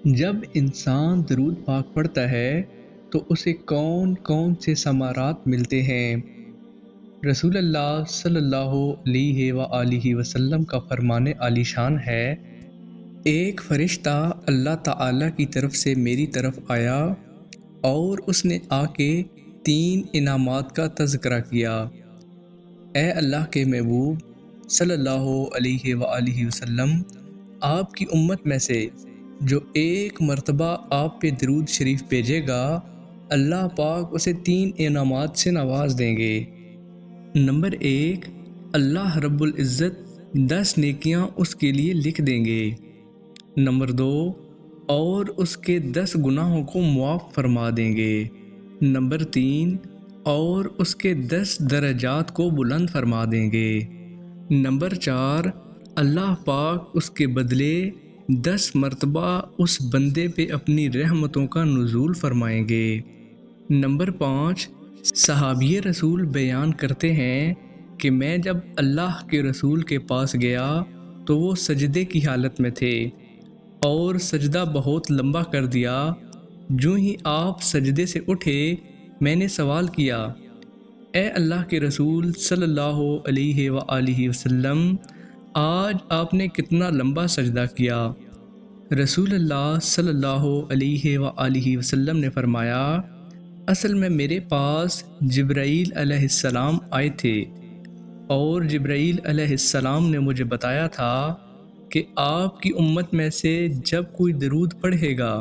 جب انسان درود پاک پڑھتا ہے تو اسے کون کون سے ثمرات ملتے ہیں؟ رسول اللہ صلی اللہ علیہ وآلہ وسلم کا فرمان عالی شان ہے، ایک فرشتہ اللہ تعالیٰ کی طرف سے میری طرف آیا اور اس نے آ کے 3 انعامات کا تذکرہ کیا۔ اے اللہ کے محبوب صلی اللہ علیہ وآلہ وسلم، آپ کی امت میں سے جو ایک مرتبہ آپ پہ درود شریف بھیجے گا، اللہ پاک اسے 3 انعامات سے نواز دیں گے۔ نمبر 1، اللہ رب العزت 10 نیکیاں اس کے لیے لکھ دیں گے۔ نمبر 2، اور اس کے 10 گناہوں کو معاف فرما دیں گے۔ نمبر 3، اور اس کے 10 درجات کو بلند فرما دیں گے۔ نمبر 4، اللہ پاک اس کے بدلے 10 مرتبہ اس بندے پہ اپنی رحمتوں کا نزول فرمائیں گے۔ نمبر 5، صحابی رسول بیان کرتے ہیں کہ میں جب اللہ کے رسول کے پاس گیا تو وہ سجدے کی حالت میں تھے اور سجدہ بہت لمبا کر دیا۔ جو ہی آپ سجدے سے اٹھے میں نے سوال کیا، اے اللہ کے رسول صلی اللہ علیہ وآلہ وسلم، آج آپ نے کتنا لمبا سجدہ کیا؟ رسول اللہ صلی اللہ علیہ وآلہ وسلم نے فرمایا، اصل میں میرے پاس جبرائیل علیہ السلام آئے تھے اور جبرائیل علیہ السلام نے مجھے بتایا تھا کہ آپ کی امت میں سے جب کوئی درود پڑھے گا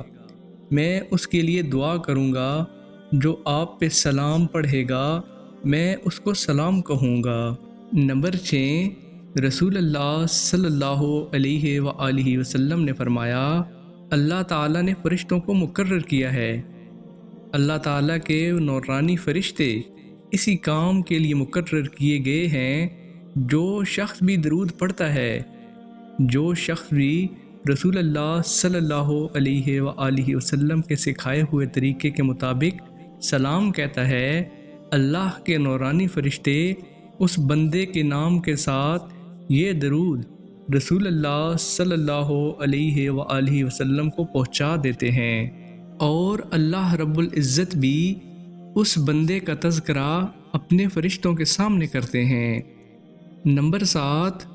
میں اس کے لیے دعا کروں گا، جو آپ پہ سلام پڑھے گا میں اس کو سلام کہوں گا۔ نمبر 6، رسول اللہ صلی اللہ علیہ وآلہ وسلم نے فرمایا، اللہ تعالیٰ نے فرشتوں کو مقرر کیا ہے۔ اللہ تعالیٰ کے نورانی فرشتے اسی کام کے لیے مقرر کیے گئے ہیں۔ جو شخص بھی درود پڑھتا ہے، جو شخص بھی رسول اللہ صلی اللہ علیہ وآلہ وسلم کے سکھائے ہوئے طریقے کے مطابق سلام کہتا ہے، اللہ کے نورانی فرشتے اس بندے کے نام کے ساتھ یہ درود رسول اللہ صلی اللہ علیہ وآلہ وسلم کو پہنچا دیتے ہیں، اور اللہ رب العزت بھی اس بندے کا تذکرہ اپنے فرشتوں کے سامنے کرتے ہیں۔ نمبر 7،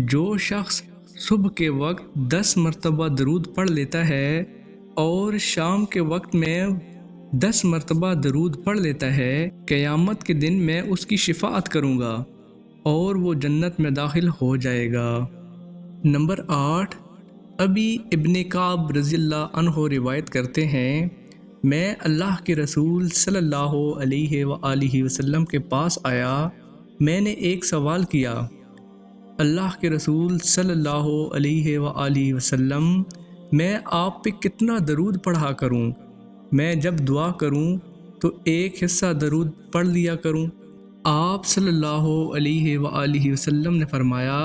جو شخص صبح کے وقت 10 مرتبہ درود پڑھ لیتا ہے اور شام کے وقت میں 10 مرتبہ درود پڑھ لیتا ہے، قیامت کے دن میں اس کی شفاعت کروں گا اور وہ جنت میں داخل ہو جائے گا۔ نمبر 8، ابی ابن کعب رضی اللہ عنہ روایت کرتے ہیں، میں اللہ کے رسول صلی اللہ علیہ وآلہ وسلم کے پاس آیا، میں نے ایک سوال کیا، اللہ کے رسول صلی اللہ علیہ وآلہ وسلم، میں آپ پہ کتنا درود پڑھا کروں؟ میں جب دعا کروں تو ایک حصہ درود پڑھ لیا کروں؟ آپ صلی اللہ علیہ وآلہ وسلم نے فرمایا،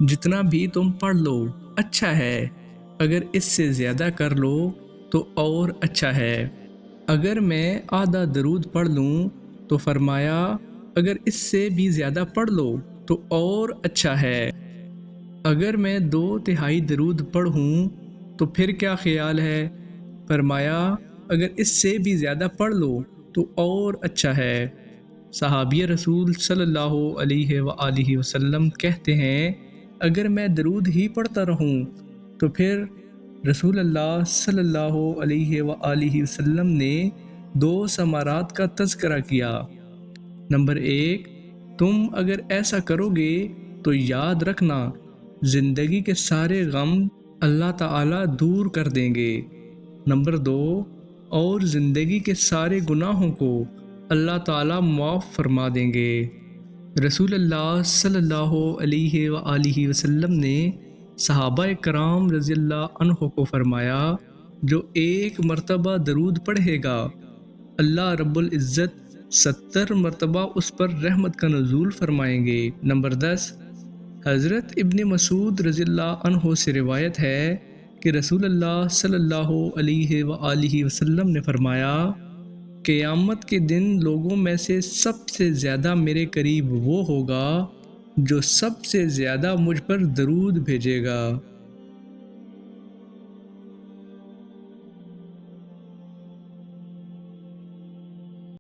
جتنا بھی تم پڑھ لو اچھا ہے، اگر اس سے زیادہ کر لو تو اور اچھا ہے۔ اگر میں آدھا درود پڑھ لوں تو فرمایا، اگر اس سے بھی زیادہ پڑھ لو تو اور اچھا ہے۔ اگر میں 2/3 درود پڑھوں تو پھر کیا خیال ہے؟ فرمایا، اگر اس سے بھی زیادہ پڑھ لو تو اور اچھا ہے۔ صحابی رسول صلی اللہ علیہ وآلہ وسلم کہتے ہیں، اگر میں درود ہی پڑھتا رہوں تو پھر رسول اللہ صلی اللہ علیہ وآلہ وسلم نے 2 ثمرات کا تذکرہ کیا۔ نمبر 1، تم اگر ایسا کرو گے تو یاد رکھنا زندگی کے سارے غم اللہ تعالیٰ دور کر دیں گے۔ نمبر 2، اور زندگی کے سارے گناہوں کو اللہ تعالیٰ معاف فرما دیں گے۔ رسول اللہ صلی اللہ علیہ وآلہ وسلم نے صحابہ کرام رضی اللہ عنہ کو فرمایا، جو ایک مرتبہ درود پڑھے گا اللہ رب العزت 70 مرتبہ اس پر رحمت کا نزول فرمائیں گے۔ نمبر 10، حضرت ابن مسعود رضی اللہ عنہ سے روایت ہے کہ رسول اللہ صلی اللہ علیہ وآلہ وسلم نے فرمایا، قیامت کے دن لوگوں میں سے سب سے زیادہ میرے قریب وہ ہوگا جو سب سے زیادہ مجھ پر درود بھیجے گا۔